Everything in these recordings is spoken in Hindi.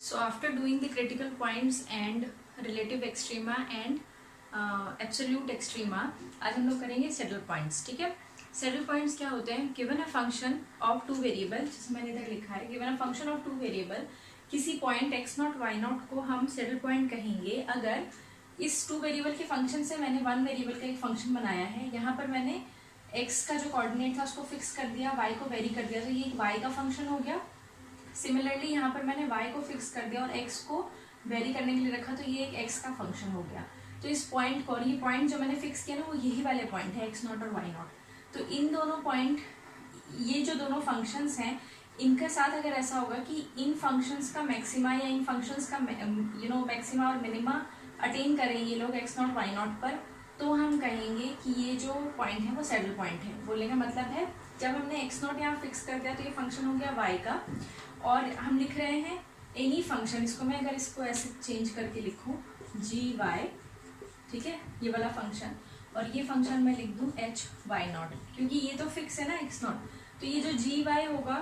So after doing the critical points and relative extrema and absolute extrema, आज हम लोग करेंगे सैडल पॉइंट्स. ठीक है, सैडल पॉइंट्स क्या होते हैं? Given a function of two variable, जिसमें मैंने इधर लिखा है given a function of two variable, किसी point x naught y naught को हम सैडल पॉइंट कहेंगे अगर इस टू वेरिएबल के फंक्शन से मैंने वन वेरिएबल का एक फंक्शन बनाया है. यहाँ पर मैंने x का जो कोऑर्डिनेट था उसको फिक्स कर दिया, y को वेरी कर दिया, तो ये एक y का फंक्शन हो गया. सिमिलरली यहाँ पर मैंने y को फिक्स कर दिया और x को वेरी करने के लिए रखा, तो ये एक x का फंक्शन हो गया. तो इस पॉइंट को, और ये पॉइंट जो मैंने फिक्स किया ना वो यही वाले पॉइंट है x नॉट और y नॉट. तो इन दोनों पॉइंट, ये जो दोनों फंक्शंस हैं, इनके साथ अगर ऐसा होगा कि इन फंक्शंस का मैक्सिमा या इन फंक्शंस का मैक्सिमा और मिनिमा अटेन करें ये लोग x नॉट y नॉट पर, तो हम कहेंगे कि ये जो पॉइंट है वो सैडल पॉइंट है. बोलने का मतलब है जब हमने x नॉट यहाँ फिक्स कर दिया तो ये फंक्शन हो गया y का, और हम लिख रहे हैं एनी फंक्शन. इसको मैं अगर इसको ऐसे चेंज करके लिखूँ gy, ठीक है, ये वाला फंक्शन, और ये फंक्शन मैं लिख दूँ एच वाई नॉट, क्योंकि ये तो फिक्स है ना एक्स नॉट. तो ये जो जी वाई होगा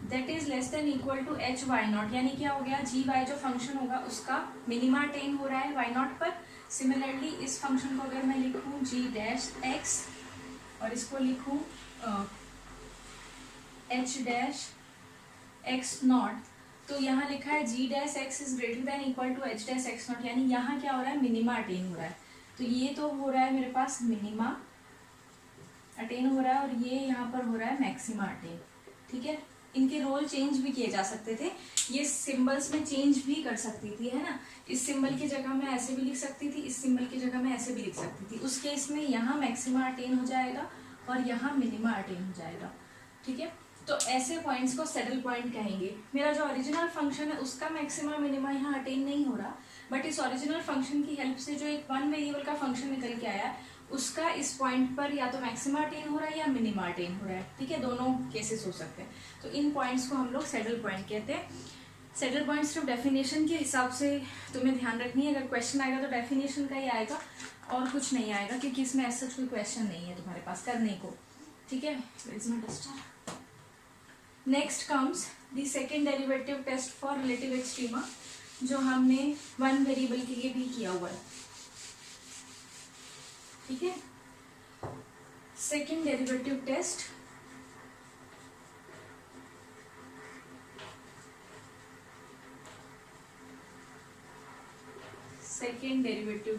that is less than equal to h y naught, यानी क्या हो गया, जी वाई जो फंक्शन होगा उसका मिनिमा अटेन हो रहा है वाई नॉट पर. सिमिलरली इस फंक्शन को अगर मैं लिखूँ जी डैश एक्स और इसको लिखूँ एच डैश एक्स नॉट, तो यहाँ लिखा है G dash x is greater than equal to h dash x naught, यानी यहाँ क्या हो रहा है, मिनिमा अटेन हो रहा है. तो ये तो हो रहा है मेरे पास मिनिमा अटेन हो रहा है, और ये यहाँ पर हो रहा है मैक्सिमा अटेन. ठीक है, इनके रोल चेंज भी किए जा सकते थे, ये सिंबल्स में चेंज भी कर सकती थी, है ना. इस सिंबल की जगह मैं ऐसे भी लिख सकती थी, इस सिंबल की जगह मैं ऐसे भी लिख सकती थी. उस केस में यहाँ मैक्सिमा अटेन हो जाएगा और यहाँ मिनिमा अटेन हो जाएगा. ठीक है, तो ऐसे पॉइंट्स को सैडल पॉइंट कहेंगे. मेरा जो ओरिजिनल फंक्शन है उसका मैक्सिमा मिनिमा यहाँ अटेन नहीं हो रहा, बट इस ओरिजिनल फंक्शन की हेल्प से जो एक वन वेरिएबल का फंक्शन निकल के आया उसका इस पॉइंट पर या तो मैक्सिमा अटेन हो रहा है या मिनिमा अटेन हो रहा है. ठीक है, दोनों केसेस हो सकते हैं. तो इन पॉइंट्स को हम लोग सैडल पॉइंट कहते हैं. सैडल पॉइंट सिर्फ डेफिनेशन के हिसाब से तुम्हें ध्यान रखनी है. अगर क्वेश्चन आएगा तो डेफिनेशन का ही आएगा और कुछ नहीं आएगा, क्योंकि इसमें ऐसा कोई क्वेश्चन नहीं है तुम्हारे पास करने को. ठीक है, next comes the second derivative test for relative extrema, जो हमने वन वेरिएबल के लिए भी किया हुआ है. ठीक है, second derivative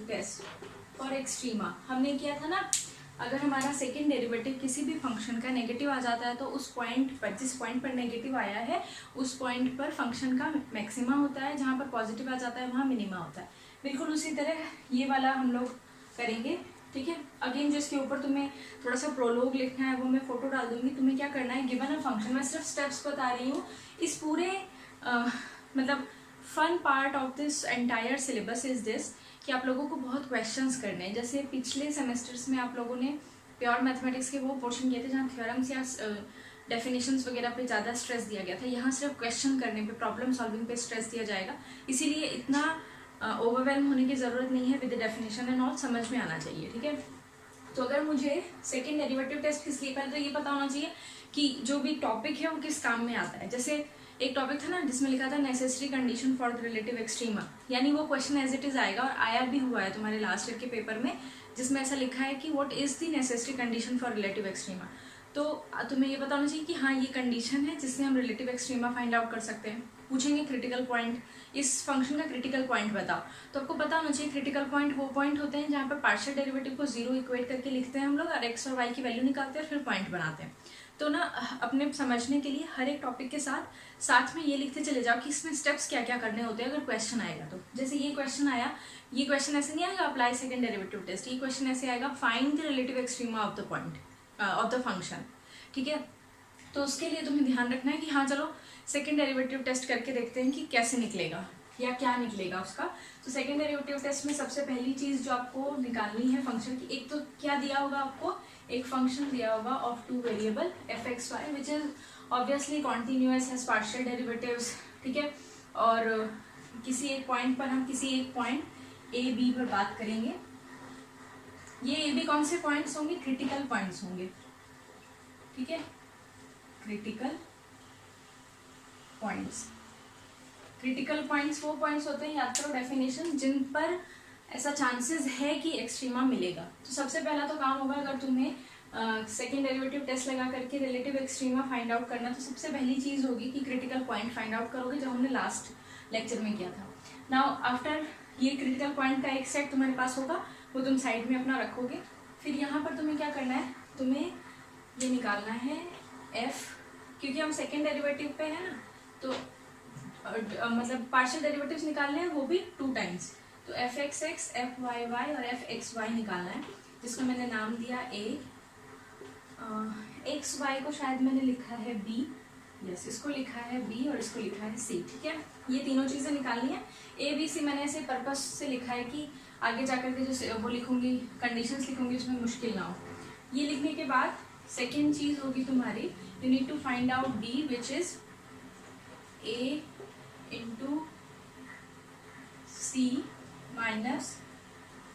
test for extrema हमने किया था ना. अगर हमारा सेकेंड डेरिवेटिव किसी भी फंक्शन का नेगेटिव आ जाता है तो उस पॉइंट पर, जिस पॉइंट पर नेगेटिव आया है उस पॉइंट पर फंक्शन का मैक्सिमा होता है, जहाँ पर पॉजिटिव आ जाता है वहाँ मिनिमा होता है. बिल्कुल उसी तरह ये वाला हम लोग करेंगे. ठीक है, अगेन जो इसके ऊपर तुम्हें थोड़ा सा प्रोलोग लिखना है वो मैं फोटो डाल दूंगी. तुम्हें क्या करना है, गिवन अ फंक्शन, मैं सिर्फ स्टेप्स बता रही हूँ. इस पूरे मतलब fun part of this entire syllabus is this कि आप लोगों को बहुत क्वेश्चंस करने हैं. जैसे पिछले सेमेस्टर्स में आप लोगों ने प्योर मैथमेटिक्स के वो पोर्शन किए थे जहाँ थ्योरम्स या डेफिनेशंस वगैरह पे ज़्यादा स्ट्रेस दिया गया था. यहाँ सिर्फ क्वेश्चन करने पे, प्रॉब्लम सॉल्विंग पे स्ट्रेस दिया जाएगा. इसीलिए इतना ओवरवेलम होने की ज़रूरत नहीं है. विद डेफिनेशन एंड ऑल समझ में आना चाहिए. ठीक है, तो अगर मुझे सेकेंड डेरिवेटिव टेस्ट किस लिए पहले तो ये पता होना चाहिए कि जो भी टॉपिक है वो किस काम में आता है. जैसे एक टॉपिक था ना जिसमें लिखा था necessary condition for the relative extrema, यानी वो क्वेश्चन एज इट इज आएगा, और आया भी हुआ है तुम्हारे लास्ट ईयर के पेपर में, जिसमें ऐसा लिखा है कि what is the necessary condition for relative extrema. तो तुम्हें ये पता होना चाहिए कि हाँ ये कंडीशन है जिससे हम रिलेटिव एक्सट्रीमा फाइंड आउट कर सकते हैं. पूछेंगे क्रिटिकल पॉइंट, इस फंक्शन का क्रिटिकल पॉइंट बताओ, तो आपको पता होना चाहिए क्रिटिकल पॉइंट वो पॉइंट होते हैं जहाँ पर पार्शियल डेरिवेटिव को जीरो इक्वेट करके लिखते हैं हम लोग, और एक्स और वाई की वैल्यू निकालते हैं और फिर पॉइंट बनाते हैं. तो ना अपने समझने के लिए हर एक टॉपिक के साथ में ये लिखते चले जाओ कि इसमें स्टेप्स क्या क्या करने होते हैं अगर क्वेश्चन आएगा तो. जैसे ये क्वेश्चन आया, ये क्वेश्चन ऐसे नहीं आएगा अप्लाई सेकंड डेरिवेटिव टेस्ट, ये क्वेश्चन ऐसे आएगा find the relative extrema of the point of the function. ठीक है, तो उसके लिए तुम्हें ध्यान रखना है कि हाँ चलो सेकेंड डेरिवेटिव टेस्ट करके देखते हैं कि कैसे निकलेगा या क्या निकलेगा उसका. तो सेकेंड डेरिवेटिव टेस्ट में सबसे पहली चीज़ जो आपको निकालनी है फंक्शन की, एक तो क्या दिया होगा आपको, एक फंक्शन दिया होगा of two variable f x y which is obviously continuous has partial derivatives. ठीक है, और किसी एक पॉइंट पर हम किसी एक पॉइंट ए बी पर बात करेंगे. ये ए बी कौन से पॉइंट्स होंगे, क्रिटिकल पॉइंट्स होंगे. ठीक है, क्रिटिकल पॉइंट्स. क्रिटिकल पॉइंट्स वो पॉइंट्स होते हैं, याद करो डेफिनेशन, जिन पर ऐसा चांसेस है कि एक्सट्रीमा मिलेगा। तो सबसे पहला तो काम होगा, अगर तुम्हें सेकेंड डेरिवेटिव टेस्ट लगा करके रिलेटिव एक्सट्रीमा फाइंड आउट करना, तो सबसे पहली चीज होगी कि क्रिटिकल पॉइंट फाइंड आउट करोगे, जो हमने लास्ट लेक्चर में किया था। नाउ आफ्टर ये क्रिटिकल पॉइंट का एक सेट तुम्हारे पास होगा, वो तुम साइड में अपना रखोगे। फिर यहाँ पर तुम्हें क्या करना है, तुम्हें ये निकालना है f, क्योंकि हम सेकेंड डेरिवेटिव पे है ना, तो मतलब पार्शियल डेरिवेटिव्स निकालने हैं, वो भी 2 टाइम्स। तो f x x, f y y और एफ एक्स वाई निकालना है, जिसको मैंने नाम दिया ए। एक्स वाई को शायद मैंने लिखा है बी, यस, इसको लिखा है बी और इसको लिखा है सी, ठीक है। ये तीनों चीज़ें निकालनी है। ए बी सी मैंने ऐसे पर्पस से लिखा है कि आगे जाकर के जो वो लिखूंगी, कंडीशंस लिखूंगी, उसमें मुश्किल ना हो। ये लिखने के बाद सेकेंड चीज़ होगी तुम्हारी, you need to find out d, which is a into c minus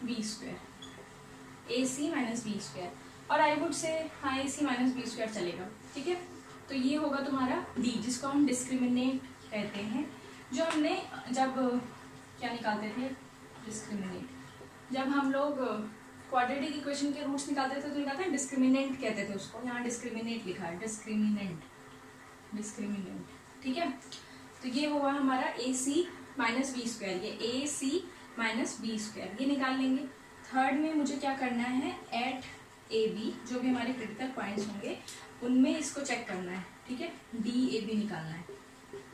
b square, a c minus b square, और आई वुड से हाँ a c minus b square चलेगा, ठीक है। तो ये होगा तुम्हारा डी, जिसको हम डिस्क्रिमिनेट कहते हैं। जो हमने जब क्या निकालते थे, डिस्क्रिमिनेट, जब हम लोग क्वाड्रेटिक इक्वेशन के रूट्स निकालते थे तो निकालते हैं डिस्क्रिमिनेंट कहते थे उसको, यहाँ डिस्क्रिमिनेट लिखा है, डिस्क्रिमिनेंट, ठीक है। तो ये होगा हमारा ए सी माइनस बी स्क्वायर, ये ए सी माइनस बी स्क्वायर, ये निकाल लेंगे। थर्ड में मुझे क्या करना है, एट ए बी, जो भी हमारे क्रिटिकल पॉइंट्स होंगे उनमें इसको चेक करना है, ठीक है, डी ए बी निकालना है।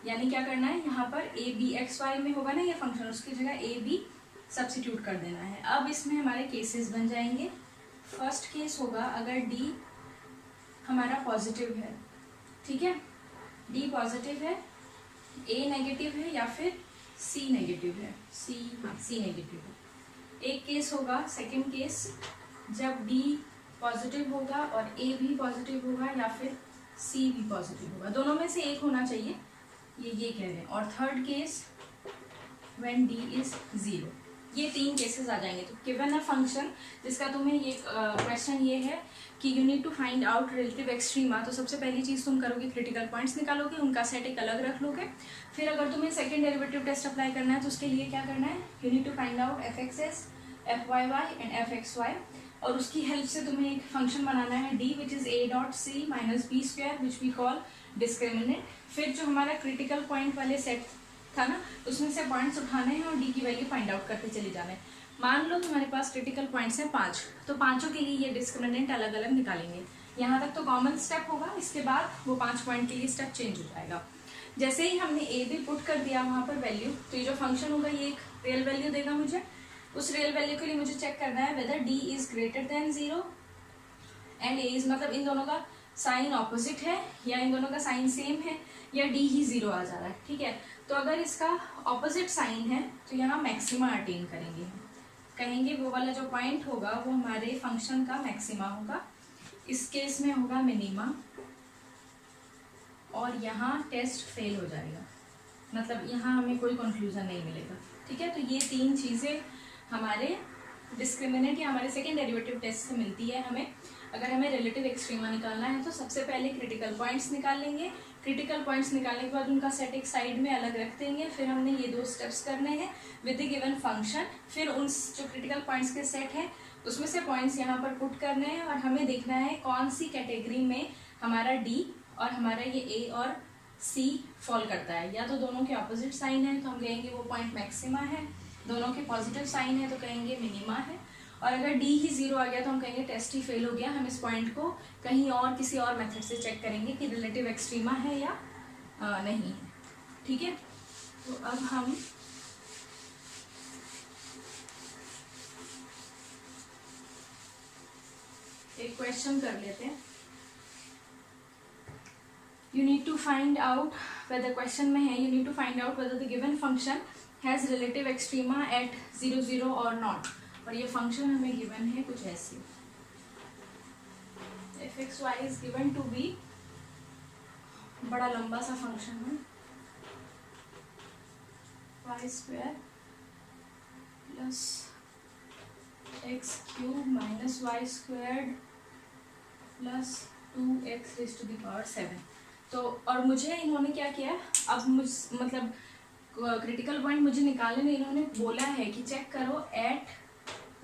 यानी क्या करना है, यहाँ पर ए बी एक्स वाई में होगा ना ये फंक्शन, उसकी जगह ए बी सब्स्टिट्यूट कर देना है। अब इसमें हमारे केसेस बन जाएंगे। फर्स्ट केस होगा अगर डी हमारा पॉजिटिव है, ठीक है, डी पॉजिटिव है, ए नेगेटिव है या फिर सी नेगेटिव है, सी नेगेटिव है। एक केस होगा, सेकंड केस, जब डी पॉजिटिव होगा और ए भी पॉजिटिव होगा या फिर सी भी पॉजिटिव होगा, दोनों में से एक होना चाहिए, ये कह रहे हैं। और third case when D is 0, ये 3 केसेस आ जाएंगे। तो गिवन अ फंक्शन जिसका तुम्हें ये क्वेश्चन ये है कि you need to find out relative extrema, तो सबसे पहली चीज़ तुम करोगे क्रिटिकल पॉइंट्स निकालोगे, उनका सेट एक अलग रख लोगे। फिर अगर तुम्हें सेकंड डेरिवेटिव टेस्ट अप्लाई करना है तो उसके लिए क्या करना है, you need to find out f x s, f y y and f x y, और उसकी हेल्प से तुम्हें एक फंक्शन बनाना है d, which is a dot c minus b square, which we call discriminant. फिर जो हमारा क्रिटिकल पॉइंट वाले सेट था ना, उसमें से पॉइंट्स उठाने हैं और डी की वैल्यू फाइंड आउट करते चले जाना है। मान लो तुम्हारे पास क्रिटिकल पॉइंट्स हैं 5, तो पांचों के लिए ये डिस्क्रिमिनेंट अलग अलग निकालेंगे। यहाँ तक तो कॉमन स्टेप होगा, इसके बाद वो 5 पॉइंट के लिए स्टेप चेंज हो जाएगा। जैसे ही हमने ए बी पुट कर दिया वहाँ पर वैल्यू, तो ये जो फंक्शन होगा ये एक रियल वैल्यू देगा मुझे। उस रियल वैल्यू के लिए मुझे चेक करना है whether d is greater than 0 and a is, मतलब इन दोनों का साइन ऑपोजिट है या इन दोनों का साइन सेम है या डी ही 0 आ जा रहा है, ठीक है। तो अगर इसका ऑपोजिट साइन है तो यहाँ मैक्सिमा अटेन करेंगे, कहेंगे वो वाला जो पॉइंट होगा वो हमारे फंक्शन का मैक्सिमा होगा, इस केस में होगा मिनिमा, और यहाँ टेस्ट फेल हो जाएगा, मतलब यहाँ हमें कोई कंक्लूजन नहीं मिलेगा, ठीक है। तो ये 3 चीज़ें हमारे डिस्क्रिमिनेंट या हमारे सेकेंड डेरिवेटिव टेस्ट से मिलती है हमें। अगर हमें रिलेटिव एक्सट्रीमा निकालना है तो सबसे पहले क्रिटिकल पॉइंट्स निकाल लेंगे, क्रिटिकल पॉइंट्स निकालने के बाद उनका सेट एक साइड में अलग रख देंगे। फिर हमने ये 2 स्टेप्स करने हैं विद द गिवन फंक्शन। फिर उन जो क्रिटिकल पॉइंट्स के सेट हैं उसमें से पॉइंट्स यहाँ पर पुट करने हैं और हमें देखना है कौन सी कैटेगरी में हमारा डी और हमारा ये ए और सी फॉल करता है। या तो दोनों के ऑपोजिट साइन है तो हम कहेंगे वो पॉइंट मैक्सिमा है, दोनों के पॉजिटिव साइन है तो कहेंगे मिनिमा है, और अगर डी ही 0 आ गया तो हम कहेंगे टेस्ट ही फेल हो गया। हम इस पॉइंट को कहीं और किसी और मेथड से चेक करेंगे कि रिलेटिव एक्सट्रीमा है या नहीं है, ठीक है। तो अब हम एक क्वेश्चन कर लेते हैं। You need to find out whether, question में है you need to find out whether the given function has relative extrema at 0 0 और नॉट। और ये फंक्शन हमें गिवन है कुछ ऐसे, f x y is given to be, बड़ा लंबा सा फंक्शन है, y square plus x cube minus y square plus 2x raised to the power 7। तो और मुझे इन्होंने क्या किया, अब मतलब क्रिटिकल पॉइंट मुझे निकालने में इन्होंने बोला है कि चेक करो एट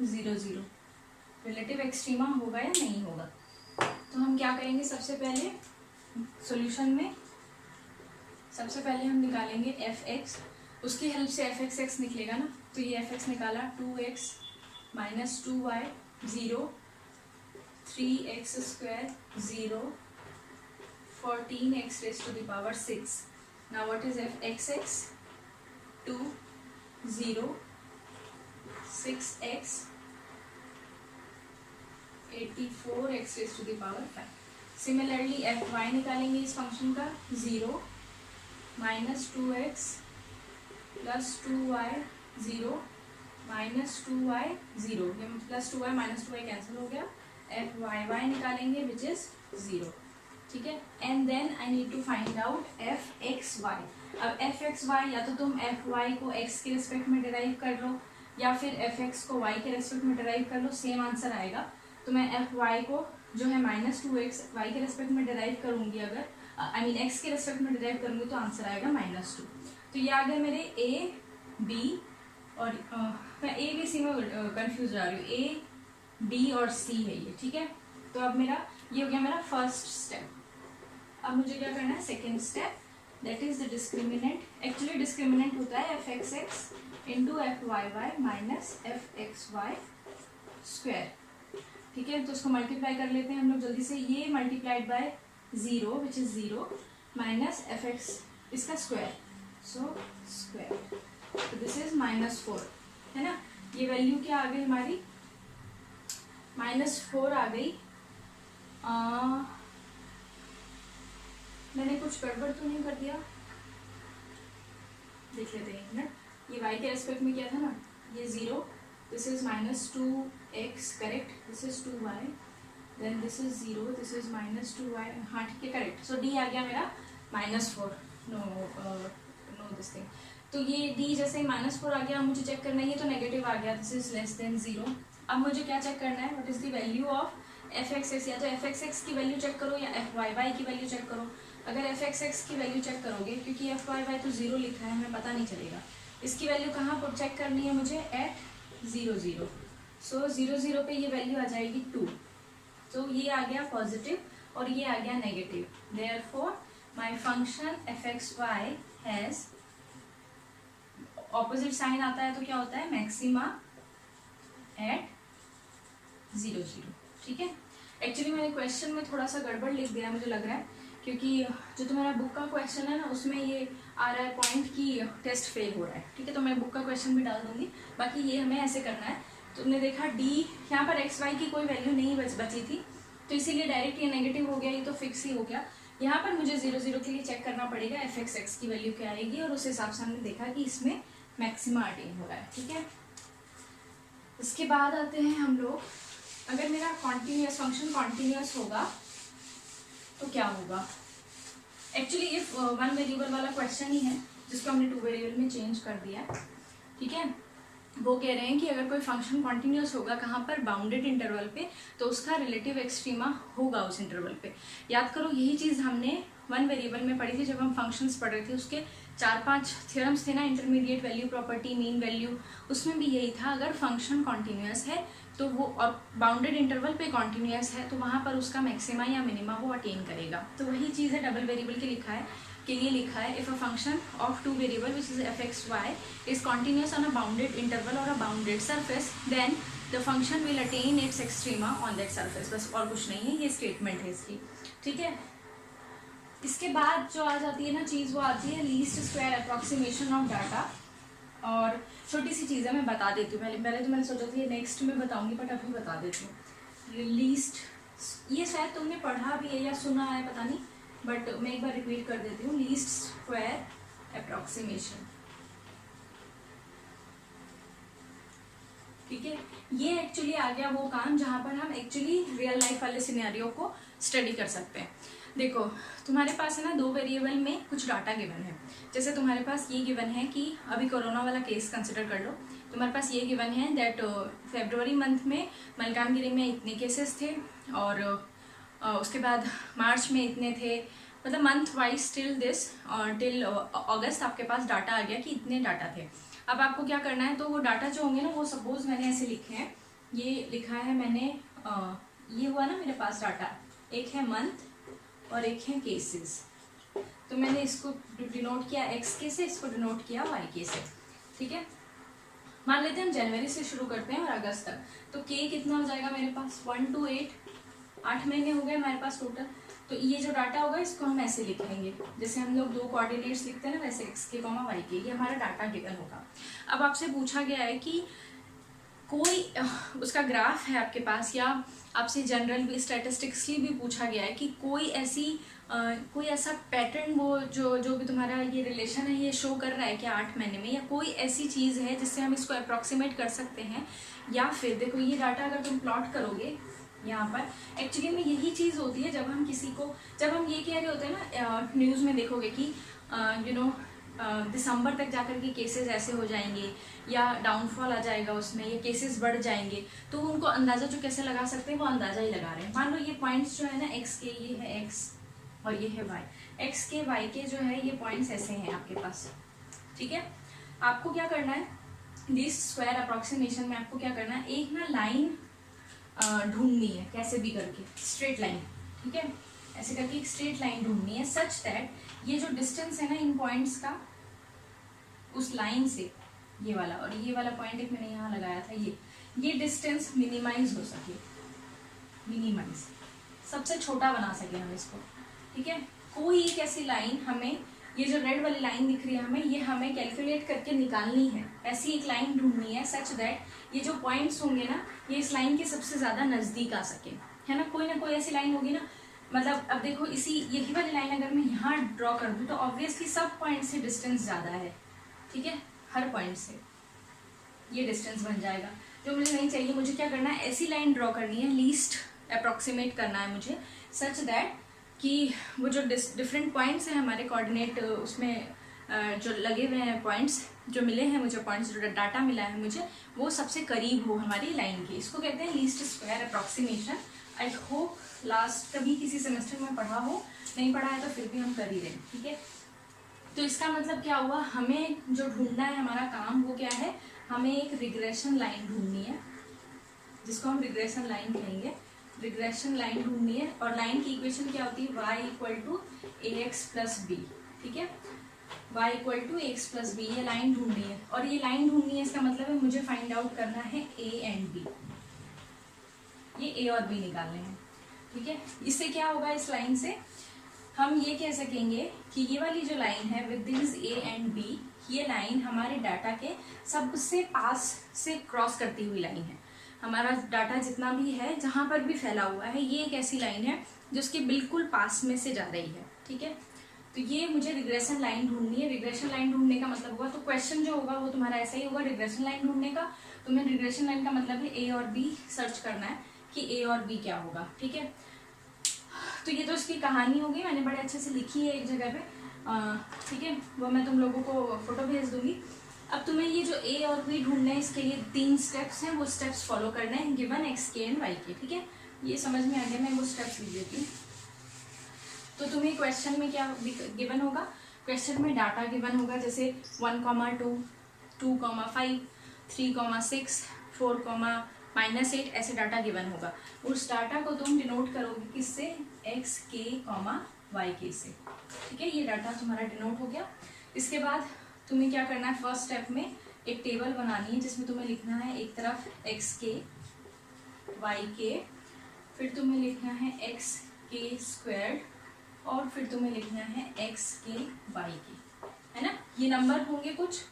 0 0 रिलेटिव एक्सट्रीमा होगा या नहीं होगा। तो हम क्या करेंगे, सबसे पहले सॉल्यूशन में सबसे पहले हम निकालेंगे एफ एक्स, उसकी हेल्प से एफ एक्स एक्स निकलेगा ना। तो ये एफ एक्स निकाला 2x minus 2y 0 3x square 0 14x raise to the power 6। Now what is f x x 2 0 6x 84x raise to the power 5। Similarly f y निकालेंगे इस फंक्शन का 0 minus 2x plus 2y 0 minus 2y 0, ये plus 2y minus 2y cancel हो गया। एफ वाई वाई निकालेंगे विच इज 0, ठीक है। And then I need to find out f x y. अब एफ एक्स वाई या तो तुम एफ वाई को एक्स के रिस्पेक्ट में डिराइव कर लो या फिर एफ एक्स को वाई के रिस्पेक्ट में डिराइव कर लो, सेम आंसर आएगा। तो मैं एफ वाई को जो है माइनस 2x वाई के रिस्पेक्ट में डिराइव करूंगी, अगर आई मीन एक्स के रिस्पेक्ट में डिराइव करूंगी तो आंसर आएगा -2। तो ये आ गए मेरे ए बी और मैं ए बी सी में कंफ्यूज जा रही हूँ, ए बी और सी है ये, ठीक है। तो अब मेरा ये हो गया मेरा फर्स्ट स्टेप। अब मुझे क्या करना है, second step, that is the discriminant. Actually discriminant होता है f x x into f y y minus f x y square, ठीक है। तो उसको मल्टीप्लाई कर लेते हैं हम लोग जल्दी से। ये multiplied by 0 which is 0 minus f x इसका स्क्वायर, सो स्क्वायर, तो दिस इज -4, है ना। ये वैल्यू क्या आ गई हमारी, -4 आ गई। मैंने कुछ गड़बड़ तो नहीं कर दिया, देख लेते हैं ना। ये y के रेस्पेक्ट में क्या था ना, ये 0, this is -2x, correct, this is 2y, then this is 0, this is -2y, हाँ ठीक है करेक्ट। सो d आ गया मेरा -4, नो दिस थिंग। तो ये d जैसे -4 आ गया, मुझे चेक करना है, ये तो नेगेटिव आ गया, दिस इज लेस देन 0। अब मुझे क्या चेक करना है, what is the value of F x x. या तो एफ एक्स एक्स की वैल्यू चेक करो या एफ वाई वाई की वैल्यू चेक करो। अगर एफ एक्स एक्स की वैल्यू चेक करोगे, क्योंकि एफ वाई वाई तो 0 लिखा है, हमें पता नहीं चलेगा इसकी वैल्यू कहाँ पर चेक करनी है मुझे, एट 0 0। सो 0 0 पे ये वैल्यू आ जाएगी 2, तो ये आ गया पॉजिटिव और ये आ गया negative. Therefore my function f x y has opposite sign आता है, तो क्या होता है, मैक्सिमा एट 0 0, ठीक है। एक्चुअली मैंने क्वेश्चन में थोड़ा सा गड़बड़ लिख दिया मुझे लग रहा है, क्योंकि जो तुम्हारा बुक का क्वेश्चन है ना, उसमें ये आ रहा है पॉइंट की टेस्ट फेल हो रहा है, ठीक है। तो मैं बुक का क्वेश्चन भी डाल दूंगी, बाकी ये हमें ऐसे करना है। तुमने देखा डी यहाँ पर एक्स वाई की कोई वैल्यू नहीं बची थी, तो इसीलिए डायरेक्ट ये नेगेटिव हो गया, ये तो फिक्स ही हो गया। यहाँ पर मुझे 0 0 के लिए चेक करना पड़ेगा एफ एक्स एक्स की वैल्यू क्या आएगी, और उस हिसाब से हमने देखा कि इसमें मैक्सिमा अटेन हो रहा है, ठीक है। इसके बाद आते हैं हम लोग, अगर मेरा कॉन्टिन्यूस फंक्शन कॉन्टिन्यूस होगा तो क्या होगा। एक्चुअली ये 1 वेरिएबल वाला क्वेश्चन ही है, जिसको हमने 2 वेरिएबल में चेंज कर दिया, ठीक है। वो कह रहे हैं कि अगर कोई फंक्शन कॉन्टिन्यूस होगा कहाँ पर, बाउंडेड इंटरवल पे, तो उसका रिलेटिव एक्सट्रीमा होगा उस इंटरवल पे। याद करो यही चीज़ हमने 1 वेरिएबल में पढ़ी थी जब हम फंक्शंस पढ़ रहे थे, उसके 4-5 थ्योरम्स थे ना, intermediate value property, mean value, उसमें भी यही था। अगर फंक्शन कॉन्टिन्यूस है तो वो, और बाउंडेड इंटरवल पे कॉन्टिन्यूस है, तो वहाँ पर उसका मैक्सिमा या मिनिमा वो अटेन करेगा। तो वही चीज़ है डबल वेरिएबल के लिखा है कि ये लिखा है, if a function of 2 variable which is f x y is continuous on a bounded interval और a bounded surface, then the function will attain its extrema on that surface. बस और कुछ नहीं है, ये स्टेटमेंट है इसकी, ठीक है। इसके बाद जो आ जाती है ना चीज़, वो आती है least square approximation of data. और छोटी सी चीज़ है, मैं बता देती हूँ पहले तो मैंने सोचा था नेक्स्ट में बताऊंगी, बट अभी बता देती हूँ। लीस्ट, ये शायद तुमने पढ़ा भी है या सुना है, पता नहीं, बट मैं एक बार रिपीट कर देती हूँ। लीस्ट स्क्वायर अप्रॉक्सीमेशन, ठीक है। ये एक्चुअली आ गया वो काम जहाँ पर हम एक्चुअली रियल लाइफ वाले सिनेरियो को स्टडी कर सकते हैं। देखो तुम्हारे पास है ना 2 वेरिएबल में कुछ डाटा गिवन है। जैसे तुम्हारे पास ये गिवन है कि अभी कोरोना वाला केस कंसिडर कर लो, तुम्हारे पास ये गिवन है दैट फरवरी मंथ में मलकानगिरी में इतने केसेस थे, और उसके बाद मार्च में इतने थे, मतलब मंथ वाइज टिल अगस्त आपके पास डाटा आ गया कि इतने डाटा थे। अब आपको क्या करना है, तो वो डाटा जो होंगे ना, वो सपोज मैंने ऐसे लिखे हैं, ये लिखा है मैंने, ये हुआ ना मेरे पास डाटा, एक है मंथ और एक है केसेस, तो मैंने इसको डिनोट किया एक्स के से, इसको डिनोट किया वाई के से, ठीक है। मान लेते हैं हम जनवरी से शुरू करते हैं और अगस्त तक, तो के कितना हो जाएगा मेरे पास 1 to 8, 8 महीने हो गए हमारे पास टोटल। तो ये जो डाटा होगा इसको हम ऐसे लिखेंगे, जैसे हम लोग 2 कोऑर्डिनेट्स लिखते हैं ना, वैसे एक्स के कॉमा वाई के, ये हमारा डाटा गिवन होगा। अब आपसे पूछा गया है कि कोई उसका ग्राफ है आपके पास, या आपसे जनरल भी स्टैटिस्टिक्सली भी पूछा गया है कि कोई ऐसा पैटर्न, वो जो भी तुम्हारा ये रिलेशन है ये शो कर रहा है क्या 8 महीने में, या कोई ऐसी चीज़ है जिससे हम इसको अप्रॉक्सीमेट कर सकते हैं। या फिर देखो ये डाटा अगर तुम प्लॉट करोगे यहाँ पर, एक्चुअली में यही चीज़ होती है जब हम किसी को, जब हम ये कह रहे होते हैं ना, न्यूज़ में देखोगे कि दिसंबर तक जाकर के केसेस ऐसे हो जाएंगे या डाउनफॉल आ जाएगा उसमें, या केसेस बढ़ जाएंगे, तो उनको अंदाज़ा जो कैसे लगा सकते हैं वो अंदाज़ा ही लगा रहे हैं। मान लो ये पॉइंट्स जो है ना एक्स के, ये है एक्स और ये है वाई, एक्स के वाई के जो है ये पॉइंट्स ऐसे हैं आपके पास, ठीक है। आपको क्या करना है, लीस्ट स्क्वायर अप्रॉक्सीमेशन में आपको क्या करना है, एक ना लाइन ढूंढनी है कैसे भी करके, स्ट्रेट लाइन, ठीक है, ऐसे करके एक स्ट्रेट लाइन ढूंढनी है सच दैट ये जो डिस्टेंस है ना इन पॉइंट्स का उस लाइन से, ये वाला और ये वाला पॉइंट एक मैंने यहाँ लगाया था, ये डिस्टेंस मिनिमाइज हो सके, मिनिमाइज सबसे छोटा बना सके हम इसको, ठीक है। कोई एक ऐसी लाइन हमें, ये जो रेड वाली लाइन दिख रही है हमें, ये हमें कैलकुलेट करके निकालनी है, ऐसी एक लाइन ढूंढनी है सच दैट ये जो पॉइंट्स होंगे ना ये इस लाइन के सबसे ज़्यादा नज़दीक आ सके, है ना। कोई ऐसी लाइन होगी ना, मतलब अब देखो यही वाली लाइन अगर मैं यहाँ ड्रॉ कर दूँ तो ऑब्वियसली सब पॉइंट से डिस्टेंस ज़्यादा है, ठीक है, हर पॉइंट से ये डिस्टेंस बन जाएगा जो मुझे नहीं चाहिए। मुझे क्या करना है, ऐसी लाइन ड्रॉ करनी है, लीस्ट अप्रॉक्सीमेट करना है मुझे सच दैट कि वो जो डिफरेंट पॉइंट्स हैं हमारे कोऑर्डिनेट उसमें जो लगे हुए हैं पॉइंट्स, जो मिले हैं मुझे पॉइंट्स, जो डाटा मिला है मुझे, वो सबसे करीब हो हमारी लाइन के, इसको कहते हैं least square approximation. I hope last कभी किसी सेमेस्टर में पढ़ा हो, नहीं पढ़ा है तो फिर भी हम कर ही रहे हैं, ठीक है। तो इसका मतलब क्या हुआ, हमें जो ढूंढना है, हमारा काम वो क्या है, हमें एक रिग्रेशन लाइन ढूंढनी है जिसको हम रिग्रेशन लाइन कहेंगे, रिग्रेशन लाइन ढूंढनी है। और लाइन की इक्वेशन क्या होती है, y = ax + b, ठीक है, y = ax + b, ये लाइन ढूंढनी है। और ये लाइन ढूंढनी है इसका मतलब है मुझे फाइंड आउट करना है a एंड b, ये a और b निकालने हैं, ठीक है। इससे क्या होगा, इस लाइन से हम ये कह सकेंगे कि ये वाली जो लाइन है with this a and b, ये लाइन हमारे डाटा के सबसे पास से क्रॉस करती हुई लाइन है। हमारा डाटा जितना भी है, जहाँ पर भी फैला हुआ है, ये एक ऐसी लाइन है जो उसके बिल्कुल पास में से जा रही है, ठीक है। तो ये मुझे रिग्रेशन लाइन ढूंढनी है। रिग्रेशन लाइन ढूंढने का मतलब होगा, तो क्वेश्चन जो होगा वो तुम्हारा ऐसा ही होगा, रिग्रेशन लाइन ढूंढने का। तुम्हें रिग्रेशन लाइन का मतलब है a और b सर्च करना है कि a और b क्या होगा, ठीक है। तो ये तो इसकी कहानी होगी, मैंने बड़े अच्छे से लिखी है एक जगह पे, ठीक है, वो मैं तुम लोगों को फोटो भेज दूंगी। अब तुम्हें ये जो a और b ढूंढना है, इसके लिए 3 स्टेप्स हैं, वो स्टेप्स फॉलो करने हैं, given x k and y के, ठीक है। ये समझ में आ गया, मैं वो स्टेप्स लिख देती हूँ। तो तुम्हें क्वेश्चन में क्या गिवन होगा, क्वेश्चन में डाटा गिवन होगा, जैसे 1,2, 2,5, 3,6, 4,-8 ऐसे डाटा गिवन होगा। उस डाटा को तुम डिनोट करोगे किससे, एक्स के वाई के से, ठीक है। ये डाटा तुम्हारा डिनोट हो गया। इसके बाद तुम्हें क्या करना है, फर्स्ट स्टेप में एक टेबल बनानी है जिसमें तुम्हें लिखना है एक तरफ एक्स के वाई के, फिर तुम्हें लिखना है एक्स के स्क्वायर्ड, और फिर तुम्हें लिखना है एक्स के वाई के, है ना। ये नंबर होंगे कुछ,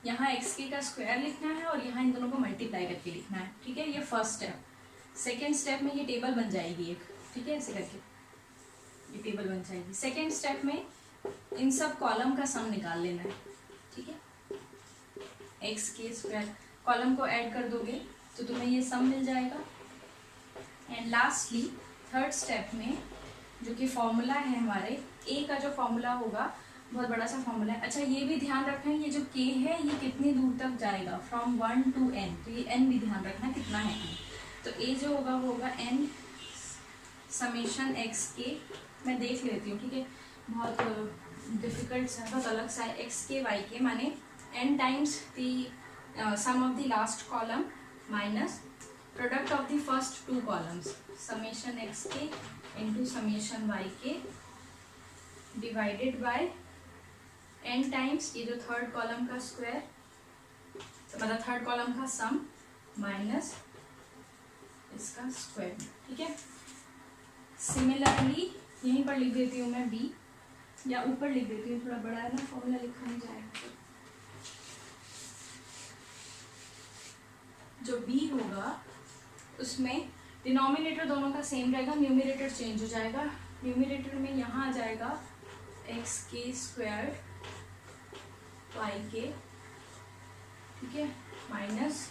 यहाँ एक्स के का स्क्वायर लिखना है और यहाँ इन दोनों को मल्टीप्लाई करके लिखना है, ठीक है। ये फर्स्ट स्टेप। सेकेंड स्टेप में ये टेबल बन जाएगी एक, ठीक है, ऐसे करके ये टेबल बन जाएगी। सेकेंड स्टेप में इन सब कॉलम का सम निकाल लेना है, ठीक है। एक्स के स्क्वायर कॉलम को ऐड कर दोगे तो तुम्हें ये सम मिल जाएगा। एंड लास्टली थर्ड स्टेप में जो कि फॉर्मूला है हमारे ए का, जो फॉर्मूला होगा बहुत बड़ा सा फॉर्मूला है। अच्छा ये भी ध्यान रखना है, ये जो के है ये कितनी दूर तक जाएगा, फ्रॉम 1 to n, तो ये n भी ध्यान रखना कितना है। तो ए जो होगा वो होगा n समेशन एक्स के मैं देख लेती हूँ, ठीक है, बहुत डिफिकल्ट सा, बहुत अलग सा है। एक्स के वाई के माने n times the sum of the last column minus product of the first two columns, summation x के इंटू समेशन वाई के डिवाइडेड बाय n टाइम्स ये जो थर्ड कॉलम का स्क्वायर, मतलब थर्ड कॉलम का सम माइनस इसका स्क्वायर, ठीक है। सिमिलरली यहीं पर लिख देती हूँ मैं b, या ऊपर लिख देती हूँ, थोड़ा बड़ा है ना, फॉर्मूला लिखा नहीं जाएगा। जो b होगा उसमें डिनोमिनेटर दोनों का सेम रहेगा, न्यूमरेटर चेंज हो जाएगा। न्यूमरेटर में यहाँ आ जाएगा एक्स के स्क्वायर वाई के, ठीक है, माइनस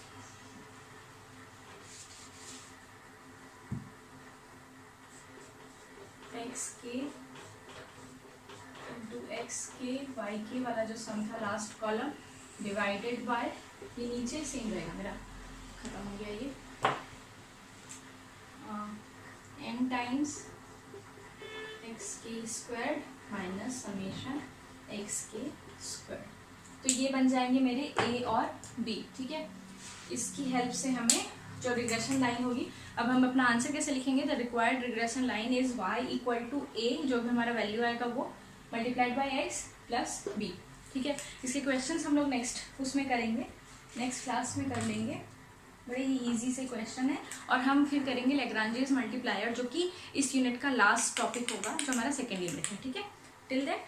एक्स के इंटू एक्स के वाई के वाला जो सम था लास्ट कॉलम डिवाइडेड बाय, ये नीचे सेम रहेगा, मेरा खत्म हो गया ये, n टाइम्स एक्स के स्क्वायर माइनस समेशन एक्स के स्क्वायर। तो ये बन जाएंगे मेरे a और b, ठीक है। इसकी हेल्प से हमें जो रिग्रेशन लाइन होगी, अब हम अपना आंसर कैसे लिखेंगे, the required regression line is y equal to a, जो भी हमारा वैल्यू आएगा वो multiplied by x plus b, ठीक है। इसके क्वेश्चंस हम लोग नेक्स्ट उसमें करेंगे, नेक्स्ट क्लास में कर लेंगे, बड़े ही इजी से क्वेश्चन है। और हम फिर करेंगे लैग्रांजेस मल्टीप्लायर, जो कि इस यूनिट का लास्ट टॉपिक होगा, जो हमारा सेकेंड यूनिट है, ठीक है। Till that